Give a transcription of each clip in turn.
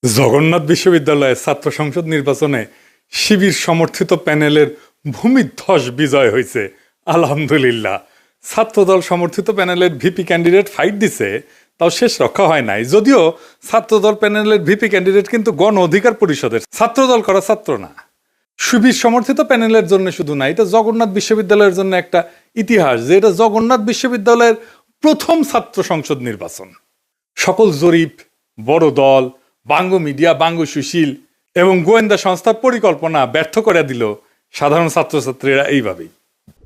জগন্নাথ বিশ্ববিদ্যালয়ের ছাত্র সংসদ নির্বাচনে শিবির সমর্থিত প্যানেলের ভূমিধ্বস বিজয় হয়েছে। আলহামদুলিল্লাহ। ছাত্রদল সমর্থিত প্যানেলের ভিপি ক্যান্ডিডেট ফাইট দিছে, তাও শেষ রক্ষা হয় নাই। যদিও ছাত্রদল প্যানেলের ভিপি ক্যান্ডিডেট কিন্তু গণ অধিকার পরিষদের, ছাত্রদল করা ছাত্র না। শিবির সমর্থিত প্যানেলের জন্য শুধু না, এটা জগন্নাথ বিশ্ববিদ্যালয়ের জন্য একটা ইতিহাস যে এটা জগন্নাথ বিশ্ববিদ্যালয়ের প্রথম ছাত্র সংসদ নির্বাচন। সকল জরিপ, বড় দল, বাঙ্গ মিডিয়া, বাঙ্গ সুশীল এবং গোয়েন্দা সংস্থার পরিকল্পনা ব্যর্থ করে দিল সাধারণ ছাত্রছাত্রীরা এইভাবেই।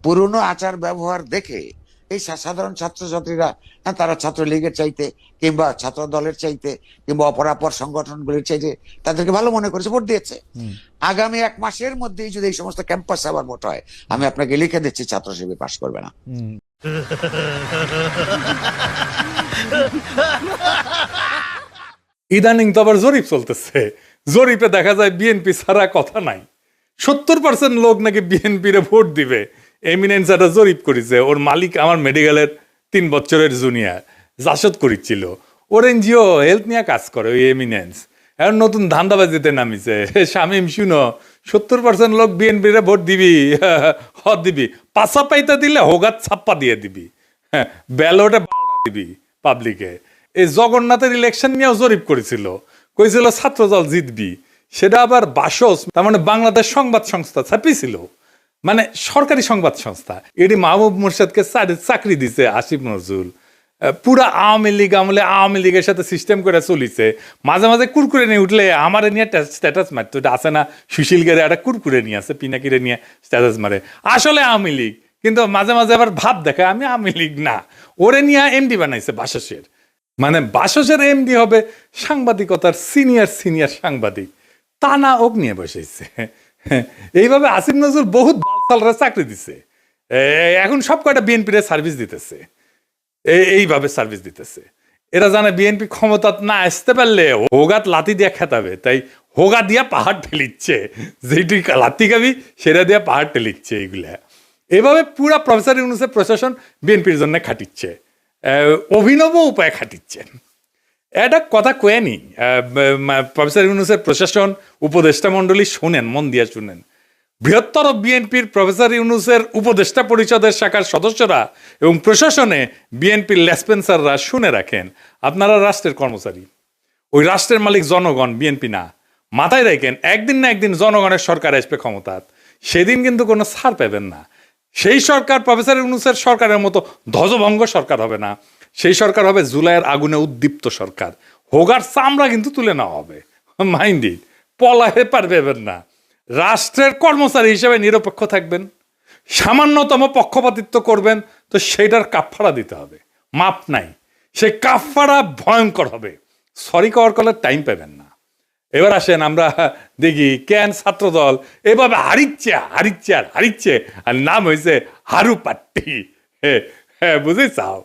পুরনো আচার ব্যবহার দেখে এই সাধারণ ছাত্রছাত্রীরা তারা ছাত্রলীগের চাইতে কিংবা ছাত্র দলের চাইতে কিংবা অপরাপর সংগঠনগুলির চাইতে তাদেরকে ভালো মনে করেছে, ভোট দিয়েছে। আগামী 1 মাসের মধ্যেই যদি এই সমস্ত ক্যাম্পাসে আবার ভোট হয়, আমি আপনাকে লিখে দিচ্ছি ছাত্র শিবির পাশ করবে না। ইদানিং তো আবার জরিপ চলতেছে। জরিপে দেখা যায় বিএনপি ছাড়া কথা নাই। 70% লোক নাকি বিএনপিরে ভোট দিবে। এমিনেন্স একটা জরিপ করেছে, ওর মালিক আমার মেডিকেলের 3 বছরের জুনিয়র জাসদ করেছিল। ওর এনজিও হেলথ নিয়ে কাজ করে ওই এমিনেন্স। এখন নতুন ধান্দাবাজিতে নামিছে। শামিম শুনো, 70% লোক বিএনপিরে ভোট দিবি, দিবি পাশা পাইতে দিলে হোগাত ছাপ্পা দিয়ে দিবি, হ্যাঁ ব্যালটে দিবি পাবলিকে। এই জগন্নাথের ইলেকশন নিয়েও জরিপ করেছিল, কইছিল ছাত্রদল জিতবি। সেটা আবার বাসস, তার মানে বাংলাদেশ সংবাদ সংস্থা ছাপিয়েছিল, মানে সরকারি সংবাদ সংস্থা। এটি মাহবুব মুর্শেদকে চাকরি দিছে আসিফ নজরুল। পুরা আওয়ামী লীগ আমলে আওয়ামী লীগের সাথে সিস্টেম করে চলিছে। মাঝে মাঝে কুরকুরে নিয়ে উঠলে আমার নিয়ে স্ট্যাটাস মারতো। এটা আছে না, সুশীল গেরে একটা কুরকুরে নিয়ে আছে, পিনাকিরে নিয়ে স্ট্যাটাস মারে, আসলে আওয়ামী লীগ। কিন্তু মাঝে মাঝে আবার ভাব দেখায় আমি আওয়ামী লীগ না। ওরে নিয়ে এমডি বানাইছে বাসসের। মানে বাসসের এমডি হবে সাংবাদিকতার সিনিয়র সাংবাদিক, তা না ওক নিয়ে বসেছে। এইভাবে আসিফ নজরুল বহুত বালসালরা চাকরি দিছে। এখন সব কয়টা বিএনপির সার্ভিস দিতেছে, এইভাবে সার্ভিস দিতেছে। এরা জানে বিএনপি ক্ষমতা না আসতে পারলে হোগাত লাতি দিয়ে খেতাবে, তাই হোগা দিয়া পাহাড় ঠেলিচ্ছে। যেটি লাতি খাবি সেটা দিয়া পাহাড় ঠেলিচ্ছে। এইগুলা এভাবে পুরা প্রফেসর ইউনূসের প্রশাসন বিএনপির জন্য খাটিচ্ছে, অভিনব উপায়ে খাটিচ্ছেন। এটা কথা কয়েনি প্রফেসর ইউনূসের প্রশাসন, উপদেষ্টা মণ্ডলী শোনেন, মন দিয়ে শুনেন। বৃহত্তর বিএনপির প্রফেসর ইউনূসের উপদেষ্টা পরিষদের শাখার সদস্যরা এবং প্রশাসনে বিএনপির লেসপেন্সাররা শুনে রাখেন, আপনারা রাষ্ট্রের কর্মচারী, ওই রাষ্ট্রের মালিক জনগণ, বিএনপি না। মাথায় রাখেন, একদিন না একদিন জনগণের সরকার আসবে ক্ষমতাত, সেদিন কিন্তু কোনো ছাড় পাবেন না। সেই সরকার প্রফেসর ইউনূসের সরকারের মতো ধ্বজভঙ্গ সরকার হবে না। সেই সরকার হবে জুলাইয়ের আগুনে উদ্দীপ্ত সরকার। হোগার চামড়া কিন্তু তুলে নেওয়া হবে, মাইন্ডি পলাহে পারবেন না। রাষ্ট্রের কর্মচারী হিসেবে নিরপেক্ষ থাকবেন, সামান্যতম পক্ষপাতিত্ব করবেন তো সেইটার কাফফারা দিতে হবে, মাপ নাই। সেই কাফফারা ভয়ঙ্কর হবে, সরি কওয়ার কলের টাইম পাবেন না। এবার আসেন আমরা দেখি কেন ছাত্রদল এভাবে হারিচ্ছে আর নাম হয়েছে হারু পাট্টি। হ্যাঁ বুঝে চাও।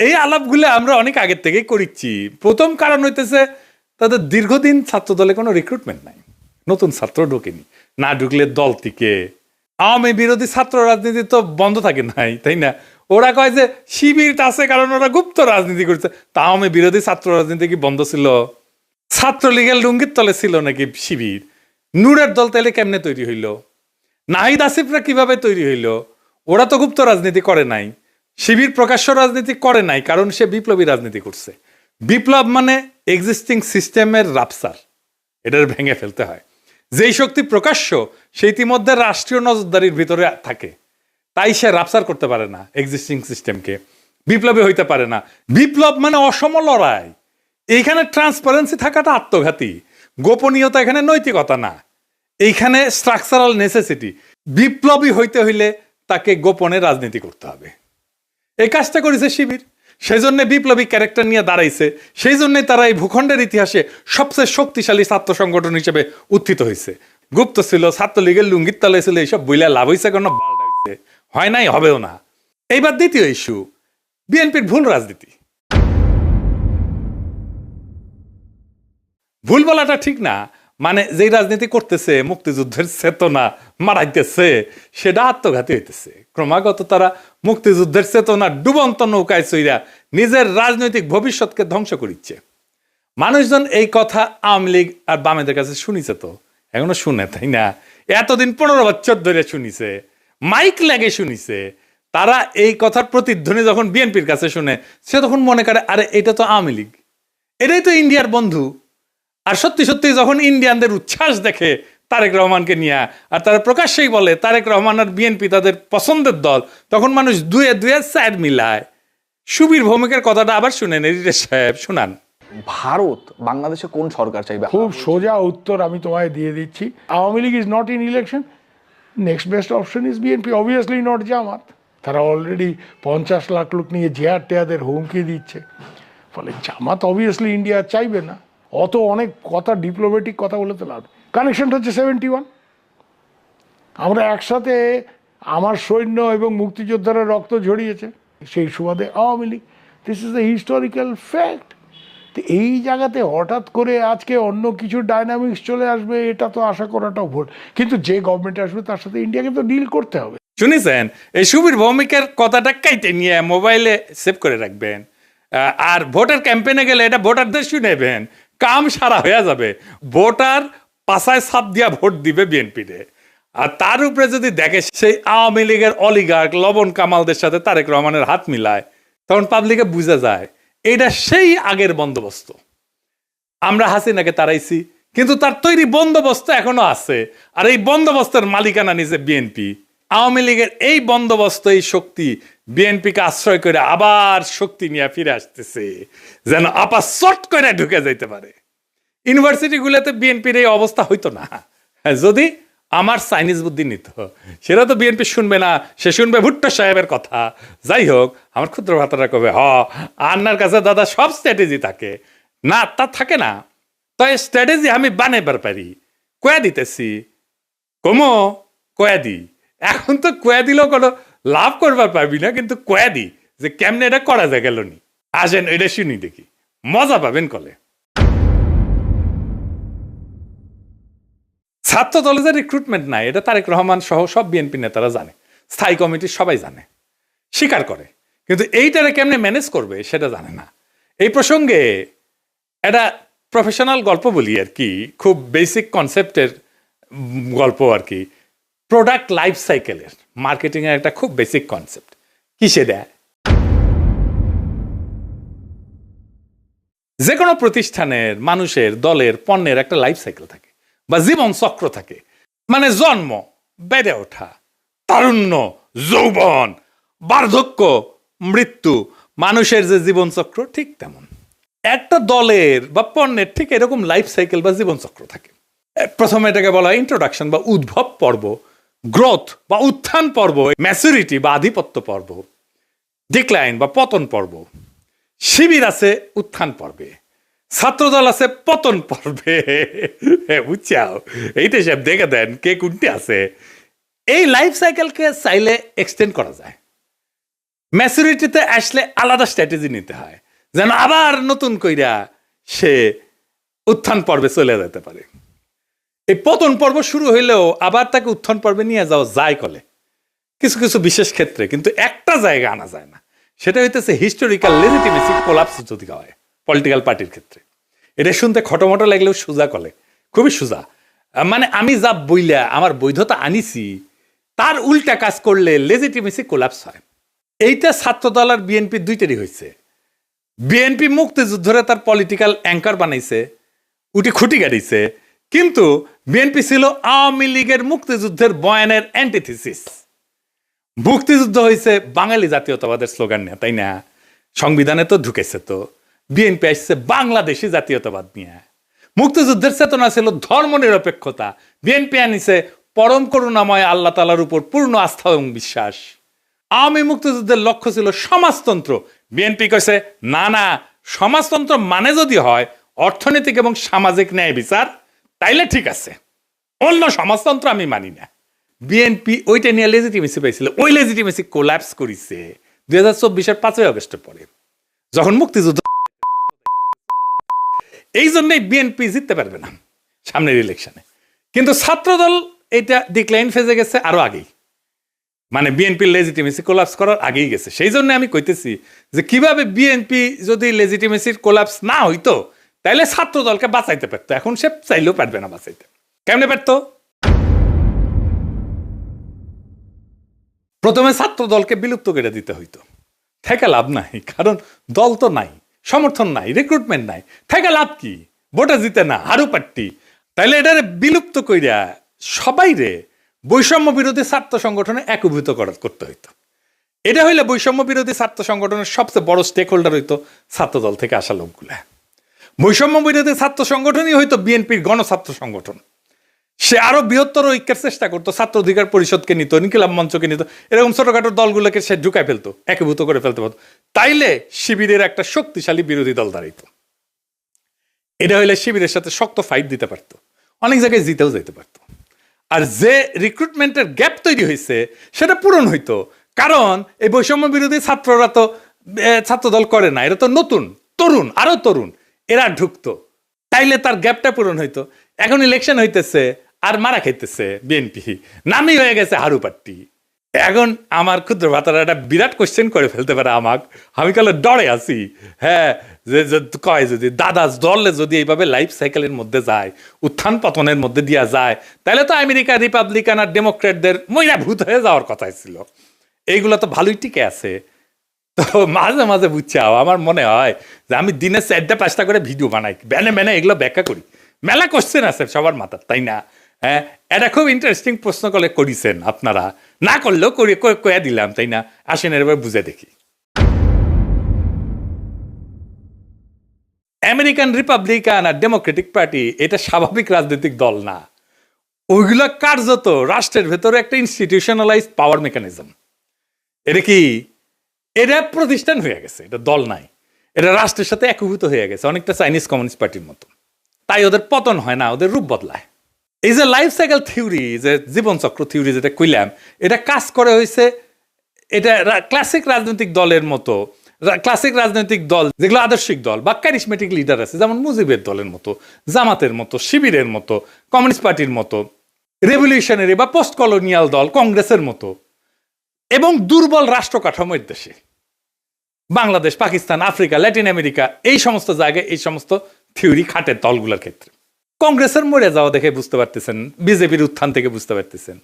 এই আলাপগুলো আমরা অনেক আগের থেকেই করিচ্ছি। প্রথম কারণ হইতেছে তাদের দীর্ঘদিন ছাত্রদলে কোনো রিক্রুটমেন্ট নাই, নতুন ছাত্র ঢোকেনি। না ঢুকলে দল থেকে আওয়ামী বিরোধী ছাত্র রাজনীতি তো বন্ধ থাকে নাই, তাই না? ওরা কয় যে শিবির আছে কারণ ওরা গুপ্ত রাজনীতি করছে। তা আওয়ামী বিরোধী ছাত্র রাজনীতি কি বন্ধ ছিল? ছাত্রলীগের লুঙ্গির তলে ছিল নাকি শিবির? নূরের দল তাইলে কেমনে তৈরি হইল? নাহিদ আসিফরা কিভাবে তৈরি হইল? ওরা তো গুপ্ত রাজনীতি করে নাই। শিবির প্রকাশ্য রাজনীতি করে নাই, কারণ সে বিপ্লবী রাজনীতি করছে। বিপ্লব মানে এক্সিস্টিং সিস্টেমের রাপসার, এটার ভেঙে ফেলতে হয়। যেই শক্তি প্রকাশ্য সে ইতিমধ্যে রাষ্ট্রীয় নজরদারির ভিতরে থাকে, তাই সে রাপসার করতে পারে না এক্সিস্টিং সিস্টেমকে, বিপ্লবী হইতে পারে না। বিপ্লব মানে অসম লড়াই। এইখানে ট্রান্সপারেন্সি থাকাটা আত্মঘাতী, গোপনীয়তা এখানে নৈতিকতা না, এইখানে স্ট্রাকচারাল নেসেসিটি। বিপ্লবী হইতে হইলে তাকে গোপনে রাজনীতি করতে হবে। এই কাজটা করেছে শিবির, সেই জন্য বিপ্লবী ক্যারেক্টার নিয়ে দাঁড়াইছে। সেই জন্যই তারা এই ভূখণ্ডের ইতিহাসে সবচেয়ে শক্তিশালী ছাত্র সংগঠন হিসেবে উত্থিত হয়েছে। গুপ্ত ছিল, ছাত্রলীগের লুঙ্গির তলে ছিল, এইসব বইলা লাভ হয়েছে কেন? হয় নাই, হবেও না। এইবার দ্বিতীয় ইস্যু, বিএনপির ভুল রাজনীতি। ভুল বলাটা ঠিক না, মানে যেই রাজনীতি করতেছে মুক্তিযুদ্ধের চেতনা মারাইতেছে সেটা আত্মঘাতী হইতেছে। ক্রমাগত তারা মুক্তিযুদ্ধের চেতনা ডুবন্ত নৌকায় চইরা নিজের রাজনৈতিক ভবিষ্যৎকে ধ্বংস করিচ্ছে। মানুষজন এই কথা আওয়ামী লীগ আর বামেদের কাছে শুনিছে, তো এখনো শুনে, তাই না? এতদিন 15 বছর ধরে শুনিছে, মাইক লাগে শুনিছে। তারা এই কথার প্রতিধ্বনি যখন বিএনপির কাছে শুনে, সে তখন মনে করে আরে এটা তো আওয়ামী লীগ, এটাই তো ইন্ডিয়ার বন্ধু। আর সত্যি সত্যি যখন ইন্ডিয়ানদের উচ্ছ্বাস দেখে তারেক রহমানকে নিয়ে, আর তারা প্রকাশ্যেই বলে তারেক রহমান আর বিএনপি তাদের পছন্দের দল, তখন মানুষ দুয়ে দুয়ে স্যার মিলায়। সুবীর ভৌমিকের কথাটা আবার শুনেন, এডিটর সাহেব শুনান। ভারত বাংলাদেশে কোন সরকার চাইবে? খুব সোজা উত্তর আমি তোমায় দিয়ে দিচ্ছি। Awami League is not in election, next best option is BNP, obviously not Jamaat. তারা অলরেডি 50 লাখ লোক নিয়ে জেয়ার টেয়াদের হুমকি দিচ্ছে, ফলে জামাত অবভিয়াসলি ইন্ডিয়া চাইবে না। অত অনেক কথা, ডিপ্লোম্যাটিক কথা বলে তো লাভ। কানেকশনটা হচ্ছে 71। আমরা একসাথে, আমার সৈন্য এবং মুক্তিযোদ্ধারা রক্ত ঝরিয়েছে, সেই সুবাদে Awami League. This is the historical fact. তো এই জায়গাতে হঠাৎ করে আজকে অন্য কিছু ডাইনামিক্স চলে আসবে, এটা তো আশা করাটাও ভুল। কিন্তু যে গভর্নমেন্ট আসবে তার সাথে ইন্ডিয়াকে তো ডিল করতে হবে। শুনেছেন? এই সুবীর ভৌমিকের কথাটা কাইটে নিয়ে মোবাইলে সেভ করে রাখবেন, আর ভোটার ক্যাম্পেইনে গেলে এটা ভোটারদের শুনেবেন, কাম সারা হয়ে যাবে। ভোটার পাশায় ছাপ দিয়া ভোট দিবে বিএনপিতে। আর তার উপরে যদি দেখে সেই আওয়ামী লীগের অলিগার্ক লবণ কামালদের সাথে তারেক রহমানের হাত মিলায়, তখন পাবলিকে বুঝা যায় এটা সেই আগের বন্দোবস্ত। আমরা হাসিনাকে তাড়াইছি, কিন্তু তার তৈরি বন্দোবস্ত এখনো আছে, আর এই বন্দোবস্তের মালিকানা নিছে বিএনপি। আওয়ামী লীগের এই বন্দোবস্ত, এই শক্তি বিএনপিকে আশ্রয় করে আবার শক্তি নিয়ে ফিরে আসতেছে, যেন আপা চট করে ঢুকে যাইতে পারে। ইউনিভার্সিটিগুলোতে বিএনপির এই অবস্থা হইতো না যদি আমার চাইনিজ বুদ্ধি নিত। সেটা তো বিএনপি শুনবে না, সে শুনবে ভুট্টো সাহেবের কথা। যাই হোক, আমার ক্ষুদ্র ভাতারা কবে আন্নার কাছে দাদা সব স্ট্র্যাটেজি থাকে না, তা থাকে না। তাই স্ট্র্যাটেজি আমি বানাইবার পারি, কয়া দিতেছি, কমো কয়া দি। এখন তো কয়া দিলেও কোনো লাভ করবার পারবি না, কিন্তু কয়া দি যে কেমনে এটা করা যায় গেল নি। আসেন এটা শুনি দেখি, মজা পাবেন কলে। ছাত্র দলে যে রিক্রুটমেন্ট নাই, এটা তারেক রহমান সহ সব বিএনপি নেতারা জানে, স্থায়ী কমিটির সবাই জানে, স্বীকার করে, কিন্তু এইটারে কেমনে ম্যানেজ করবে সেটা জানে না। এই প্রসঙ্গে একটা প্রফেশনাল গল্প বলি আর কি, খুব বেসিক কনসেপ্টের গল্প আর কি। প্রোডাক্ট লাইফ সাইকেলের মার্কেটিং এর একটা খুব বেসিক কনসেপ্ট। কিসে দেয়? যে কোনো প্রতিষ্ঠানের, মানুষের, দলের, পণ্যের একটা লাইফ সাইকেল থাকে বা জীবন চক্র থাকে। মানে জন্ম, বেড়ে ওঠা, তারুণ্য, যৌবন, বার্ধক্য, মৃত্যু, মানুষের যে জীবন চক্র ঠিক তেমন একটা দলের বা পণ্যের ঠিক এরকম লাইফ সাইকেল বা জীবন চক্র থাকে। প্রথমে এটাকে বলা হয় ইন্ট্রোডাকশন বা উদ্ভব পর্ব, গ্রোথ বা উত্থান পর্ব, ম্যাচুরিটি বা আধিপত্য পর্ব, ডিক্লাইন বা পতন পর্ব। শিবির আছে উত্থান পর্বে, ছাত্রদল আছে পতন পর্বে। বুঝছাও? এইটা সব দেখে দেন কে কোনটি আছে। এই লাইফ সাইকেলকে চাইলে এক্সটেন্ড করা যায়। ম্যাচুরিটিতে আসলে আলাদা স্ট্র্যাটেজি নিতে হয়, যেন আবার নতুন কইরা সে উত্থান পর্বে চলে যেতে পারে। এই পতন পর্ব শুরু হইলেও আবার তাকে উত্থান পর্বে নিয়ে যাওয়া যায় কলে কিছু কিছু বিশেষ ক্ষেত্রে, কিন্তু একটা জায়গা আনা যায় না। সেটা হইতেছে হিস্টোরিক্যাল লেজিটিমেসি কোলাপস যদি হয় পলিটিক্যাল পার্টির ক্ষেত্রে। এটা শুনতে খটোমটো লাগলেও সোজা কলে, খুবই সোজা। মানে আমি যা বইলা আমার বৈধতা আনিছি তার উল্টা কাজ করলে লেজিটিমেসি কোলাপস হয়। এইটা ছাত্রদল আর বিএনপি দুইটারই হয়েছে। বিএনপি মুক্তিযুদ্ধরে তার পলিটিক্যাল অ্যাঙ্কার বানাইছে, উঠি খুঁটি গাড়িছে, কিন্তু বিএনপি ছিল আওয়ামী লীগের মুক্তিযুদ্ধের বয়ানের অ্যান্টিথিসিস। মুক্তিযুদ্ধ হয়েছে বাঙালি জাতীয়তাবাদের স্লোগান নিয়ে, তাই না? সংবিধানে তো ঢুকেছে। তো বিএনপি আসছে বাংলাদেশি জাতীয়তাবাদ নিয়ে। মুক্তিযুদ্ধের চেতনা ছিল ধর্ম নিরপেক্ষতা, বিএনপি আনিছে পরম করুণাময় আল্লাহ তাআলার উপর পূর্ণ আস্থা এবং বিশ্বাস। আওয়ামী মুক্তিযুদ্ধের লক্ষ্য ছিল সমাজতন্ত্র, বিএনপি কইছে না না, সমাজতন্ত্র মানে যদি হয় অর্থনৈতিক এবং সামাজিক ন্যায় বিচার, তাইলে ঠিক আছে, অন্য সমাজতন্ত্র আমি মানি না। বিএনপি ওইটা নিয়ে লেজিটিমেসি পাইছিল, ওই লেজিটিমেসি কোল্যাপস করেছে 2024-এর 5ই আগস্টের পরে, যখন মুক্তিযুদ্ধ। এই জন্যই বিএনপি জিততে পারবে না। সামনের ইলেকশনে। কিন্তু ছাত্রদল এটা ডিক্লাইন ফেজে গেছে আরো আগেই, মানে বিএনপির লেজিটিমেসি কোলাপস করার আগেই গেছে। সেই জন্য আমি কইতেছি যে কিভাবে বিএনপি যদি লেজিটিমেসির কোলাপস না হইতো তাহলে ছাত্র দলকে বাঁচাইতে পারতো, এখন সে চাইলেও পারবে না বাঁচাইতে। কেমনে পারতো? প্রথমে ছাত্র দলকে বিলুপ্ত করে দিতে হইতো, থেকে লাভ নাই, কারণ দল তো নাই, সমর্থন নাই, রিক্রুটমেন্ট নাই, থেকে লাভ কি? ভোটে জিতে না, হারু পাট্টি। তাইলে এটারে বিলুপ্ত কইরা সবাই রে বৈষম্য বিরোধী ছাত্র সংগঠনে একীভূত করতে হইতো। এটা হইলে বৈষম্য বিরোধী ছাত্র সংগঠনের সবচেয়ে বড় স্টেক হোল্ডার হইতো ছাত্রদল থেকে আসা লোকগুলা। বৈষম্য বিরোধী ছাত্র সংগঠনই হইতো বিএনপির গণছাত্র সংগঠন। সে আরো বৃহত্তর ঐক্যের চেষ্টা করতো, ছাত্র অধিকার পরিষদকে নিত, ইনকিলাব মঞ্চকে নিত, এরকম ছোটখাটো দলগুলোকে সে ঢুকায় ফেলতো, একীভূত করে ফেলতে পারতো। তাইলে শিবিরের একটা শক্তিশালী বিরোধী দল দাঁড়াইতো। এটা হইলে শিবিরের সাথে শক্ত ফাইট দিতে পারতো, অনেক জায়গায় জিতেও যেতে পারতো। আর যে রিক্রুটমেন্টের গ্যাপ তৈরি হয়েছে সেটা পূরণ হইতো, কারণ এই বৈষম্য বিরোধী ছাত্ররা তো ছাত্রদল করে না, এরা তো নতুন তরুণ, আরো তরুণ, এরা ঢুকতো, তাইলে তার গ্যাপটা পূরণ হইতো। এখন ইলেকশন হইতেছে আর মারা খাইতেছে বিএনপি, নামই হয়ে গেছে হারু পাট্টি। এখন আমার ক্ষুদ্র ভাতারা একটা বিরাট কোশ্চেন করে ফেলতে পারে আমাকে, আমি কালে ডরে আছি। হ্যাঁ, যে কয় যদি দাদা দলে যদি এইভাবে লাইফ সাইকেলের মধ্যে যায়, উত্থান পতনের মধ্যে দিয়া যায়, তাহলে তো আমেরিকা রিপাবলিকান আর ডেমোক্রেটদের মইরা ভূত হয়ে যাওয়ার কথাই ছিল। এইগুলো তো ভালোই টিকে আছে। তো মাঝে মাঝে বুঝছাও আমার মনে হয় যে আমি দিনে 4-5টা করে ভিডিও বানাই, ব্যানে এগুলো ব্যাখ্যা করি। মেলা কোশ্চেন আছে সবার মাথার, তাই না? হ্যাঁ, এটা খুব ইন্টারেস্টিং প্রশ্ন করে করেছেন আপনারা, না করলেও কয়ে দিলাম, তাই না? আসেন এবার বুঝে দেখি। আমেরিকান রিপাবলিকান আর ডেমোক্রেটিক পার্টি এটা স্বাভাবিক রাজনৈতিক দল না, ওইগুলো কার্যত রাষ্ট্রের ভেতরে একটা ইনস্টিটিউশনালাইজড পাওয়ার মেকানিজম। এটা কি? এটা প্রতিষ্ঠান হয়ে গেছে, এটা দল নাই, এটা রাষ্ট্রের সাথে একীভূত হয়ে গেছে, অনেকটা চাইনিজ কমিউনিস্ট পার্টির মতো। তাই ওদের পতন হয় না, ওদের রূপ বদলায়। এই যে লাইফ সাইকেল থিওরি, যে জীবনচক্র থিওরি যেটা কইলাম, এটা কাজ করে হয়েছে, এটা ক্লাসিক রাজনৈতিক দলের মতো, ক্লাসিক রাজনৈতিক দল যেগুলো আদর্শিক দল বা ক্যারিসমেটিক লিডার আছে, যেমন মুজিবের দলের মতো, জামাতের মতো, শিবিরের মতো, কমিউনিস্ট পার্টির মতো, রেভলিউশনারি বা পোস্ট কলোনিয়াল দল কংগ্রেসের মতো, এবং দুর্বল রাষ্ট্র কাঠামোর দেশে Bangladesh, Pakistan, Africa, Latin America, এই সমস্ত জায়গায় এই সমস্ত থিওরি খাটে দলগুলোর ক্ষেত্রে। কংগ্রেসের মরে যাওয়া দেখে বুঝতে পারতেছেন, বিজেপির উত্থান থেকে বুঝতে পারতেছেন।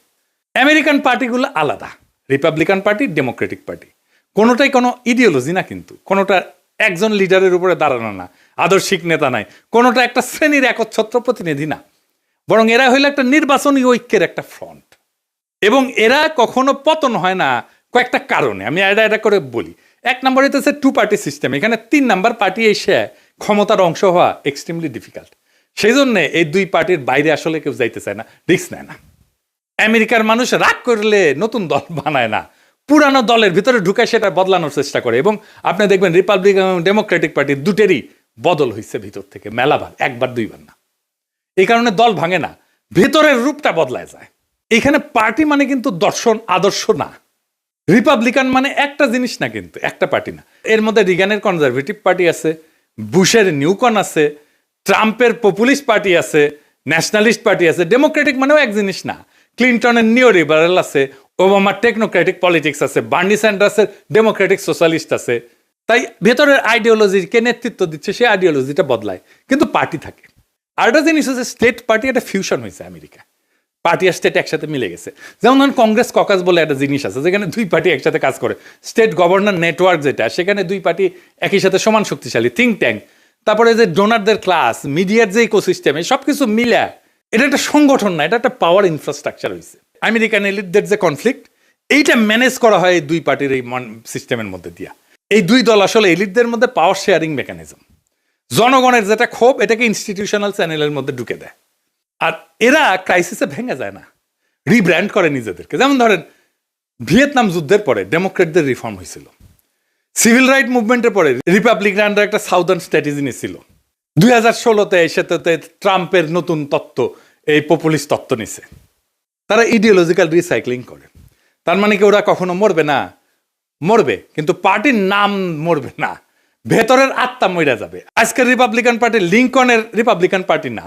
আমেরিকান পার্টিগুলো আলাদা, রিপাবলিকান পার্টি, ডেমোক্রেটিক পার্টি, কোনোটাই কোনো ইডিওলজি না, কিন্তু কোনোটা একজন লিডারের উপরে দাঁড়ানো না, আদর্শিক নেতা নাই, কোনোটা একটা শ্রেণীর একচ্ছত্র প্রতিনিধি না, বরং এরা হইলো একটা নির্বাচনী ঐক্যের একটা ফ্রন্ট। এবং এরা কখনো পতন হয় না কয়েকটা কারণে, আমি এটা করে বলি। এক নম্বর হইতেছে 2 পার্টি সিস্টেম, এখানে 3 নাম্বার পার্টি এসে ক্ষমতার অংশ হওয়া এক্সট্রিমলি ডিফিকাল্ট। সেই জন্য এই 2 পার্টির বাইরে আসলে কেউ যাইতে চায় না, রিস্ক নেয় না। আমেরিকার মানুষ রাগ করলে নতুন দল বানায় না, পুরানো দলের ভিতরে ঢুকে সেটা বদলানোর চেষ্টা করে। এবং আপনি দেখবেন রিপাবলিকান এবং ডেমোক্রেটিক পার্টির দুটেরই বদল হয়েছে ভিতর থেকে মেলাবার, 1-2 বার না। এই কারণে দল ভাঙে না, ভেতরের রূপটা বদলায় যায়। এখানে পার্টি মানে কিন্তু দর্শন আদর্শ না, রিপাবলিকান মানে একটা জিনিস না, কিন্তু একটা পার্টি না। এর মধ্যে রিগানের কনজারভেটিভ পার্টি আছে, বুশের নিউকন আছে, ট্রাম্পের পপুলিস্ট পার্টি আছে, ন্যাশনালিস্ট পার্টি আছে। ডেমোক্রেটিক মানেও এক জিনিস না, ক্লিন্টনের নিও লিবারেল আছে, ওবামার টেকনোক্রেটিক পলিটিক্স আছে, বার্নি স্যান্ডার্সের ডেমোক্রেটিক সোশ্যালিস্ট আছে। তাই ভেতরের আইডিওলজিকে নেতৃত্ব দিচ্ছে, সেই আইডিওলজিটা বদলায়, কিন্তু পার্টি থাকে। আর একটা জিনিস হচ্ছে স্টেট পার্টি, একটা ফিউশন হয়েছে আমেরিকা, পার্টি আর স্টেট একসাথে মিলে গেছে। যেমন ধরুন কংগ্রেস ককাস বলে একটা জিনিস আছে, যেখানে 2 পার্টি একসাথে কাজ করে। স্টেট গভর্নর নেটওয়ার্ক যেটা, সেখানে 2 পার্টি একই সাথে সমান শক্তিশালী, থিঙ্ক ট্যাঙ্ক, তারপরে যে ডোনারদের ক্লাস, মিডিয়ার যে ইকোসিস্টেম, এই সব কিছু মিলে এটা একটা সংগঠন না, এটা একটা পাওয়ার ইনফ্রাস্ট্রাকচার হয়েছে। আমেরিকান এলিটদের যে কনফ্লিক্ট, এইটা ম্যানেজ করা হয় এই 2 পার্টির এই সিস্টেমের মধ্যে দিয়া। এই 2 দল আসলে এলিটদের মধ্যে পাওয়ার শেয়ারিং মেকানিজম, জনগণের যেটা ক্ষোভ এটাকে ইনস্টিটিউশনাল চ্যানেলের মধ্যে ঢুকে দেয়। আর এরা ক্রাইসিসে ভেঙে যায় না, রিব্র্যান্ড করে নিজেদেরকে। যেমন ধরেন ভিয়েতনাম যুদ্ধের পরে ডেমোক্রেটদের রিফর্ম হয়েছিল, সিভিল রাইট মুভমেন্টের পরে রিপাবলিকানরা একটা সাউদার্ন স্ট্র্যাটেজি নিয়েছিল, 2016-তে সেটাতে ট্রাম্পের নতুন তত্ত্ব, এই পপুলিস্ট তত্ত্ব নিছে। তারা ইডিওলজিক্যাল রিসাইক্লিং করে। তার মানে কি ওরা কখনো মরবে না? মরবে, কিন্তু পার্টির নাম মরবে না, ভেতরের আত্মা মরে যাবে। আজকের রিপাবলিকান পার্টি লিঙ্কনের রিপাবলিকান পার্টি না,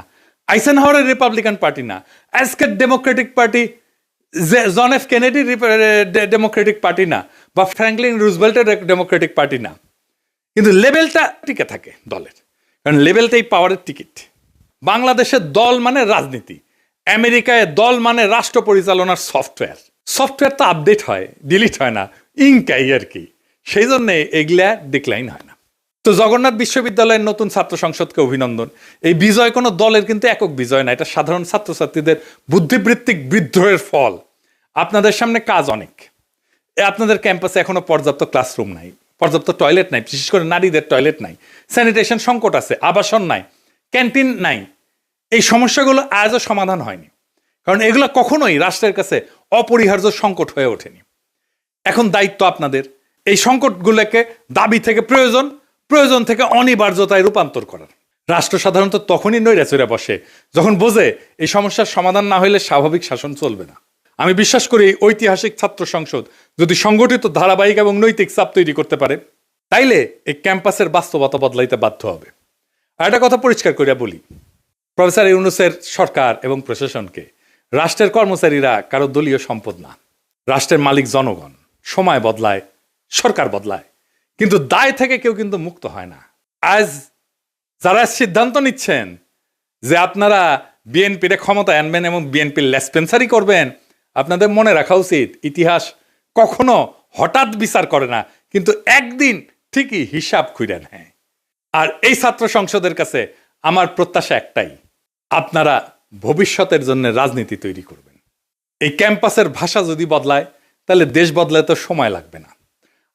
আইসেনহাওয়ারের রিপাবলিকান পার্টি না, আজকের Democratic party John F Kennedy Democratic party না, বা ফ্র্যাঙ্কলিন রুজভেল্টের ডেমোক্রেটিক পার্টি না, কিন্তু লেভেলটা টিকে থাকে দলের, কারণ লেভেলটাই পাওয়ারের টিকিট। বাংলাদেশের দল মানে রাজনীতি, আমেরিকায় দল মানে রাষ্ট্র পরিচালনার সফটওয়্যার। সফটওয়্যার তো আপডেট হয়, ডিলিট হয় না, ইনকাই আর কি, সেই জন্য এগুলা ডিক্লাইন হয় না। তো জগন্নাথ বিশ্ববিদ্যালয়ের নতুন ছাত্র সংসদকে অভিনন্দন। এই বিজয় কোনো দলের কিন্তু একক বিজয় না, এটা সাধারণ ছাত্রছাত্রীদের বুদ্ধিবৃত্তিক বিদ্রোহের ফল। আপনাদের সামনে কাজ অনেক। আপনাদের ক্যাম্পাসে এখনো পর্যাপ্ত ক্লাসরুম নাই, পর্যাপ্ত টয়লেট নাই, বিশেষ করে নারীদের টয়লেট নাই, স্যানিটেশন সংকট আছে, আবাসন নাই, ক্যান্টিন নাই। এই সমস্যাগুলো আজও সমাধান হয়নি, কারণ এগুলো কখনোই রাষ্ট্রের কাছে অপরিহার্য সংকট হয়ে ওঠেনি। এখন দায়িত্ব আপনাদের এই সংকটগুলোকে দাবি থেকে প্রয়োজন, প্রয়োজন থেকে অনিবার্যতায় রূপান্তর করার। রাষ্ট্র সাধারণত তখনই নৈরাচরে বসে যখন বোঝে এই সমস্যার সমাধান না হলে স্বাভাবিক শাসন চলবে না। আমি বিশ্বাস করি ঐতিহাসিক ছাত্র সংসদ যদি সংগঠিত, ধারাবাহিক এবং নৈতিক চাপ তৈরি করতে পারে, তাইলে এই ক্যাম্পাসের বাস্তবতা বদলাইতে বাধ্য হবে। আর একটা কথা পরিষ্কার করিয়া বলি, প্রফেসর ইউনূসের সরকার এবং প্রশাসনকে রাষ্ট্রের কর্মচারীরা কারো দলীয় সম্পদ না। রাষ্ট্রের মালিক জনগণ। সময় বদলায়, সরকার বদলায়, কিন্তু দায় থেকে কেউ কিন্তু মুক্ত হয় না। আজ যারা সিদ্ধান্ত নিচ্ছেন যে আপনারা বিএনপির ক্ষমতায় আনবেন এবং বিএনপির লেসপেন্সারি করবেন, আপনাদের মনে রাখা উচিত ইতিহাস কখনো হঠাৎ বিচার করে না, কিন্তু একদিন ঠিকই হিসাব খুঁড়ে নেয়। আর এই ছাত্র সংসদের কাছে আমার প্রত্যাশা একটাই, আপনারা ভবিষ্যতের জন্য রাজনীতি তৈরি করবেন। এই ক্যাম্পাসের ভাষা যদি বদলায়, তাহলে দেশ বদলাতে তো সময় লাগবে না।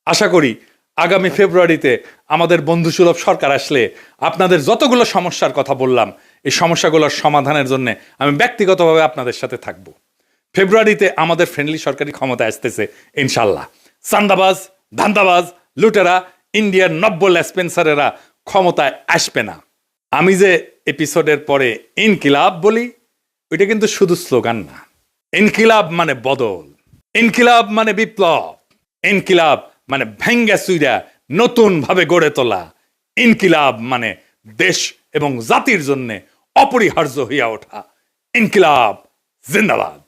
আশা করি আগামী ফেব্রুয়ারিতে আমাদের বন্ধুসুলভ সরকার আসলে আপনাদের যতগুলো সমস্যার কথা বললাম, এই সমস্যাগুলোর সমাধানের জন্য আমি ব্যক্তিগতভাবে আপনাদের সাথে থাকব। ফেব্রুয়ারিতে আমাদের ফ্রেন্ডলি সরকারি ক্ষমতায় আসতেছে ইনশাল্লাহ। চান্দাবাজ, ধান্দাবাজ, লুটেরা, ইন্ডিয়ার নব্য লেসপেন্সারেরা ক্ষমতায় আসবে না। আমি যে এপিসোডের পরে ইনকিলাব বলি, ওইটা কিন্তু শুধু স্লোগান না। ইনকিলাব মানে বদল, ইনকিলাব মানে বিপ্লব, ইনকিলাব মানে ভেঙ্গা চুইরা নতুন ভাবে গড়ে তোলা, ইনকিলাব মানে দেশ এবং জাতির জন্য অপরিহার্য হইয়া ওঠা। ইনকিলাব জিন্দাবাদ।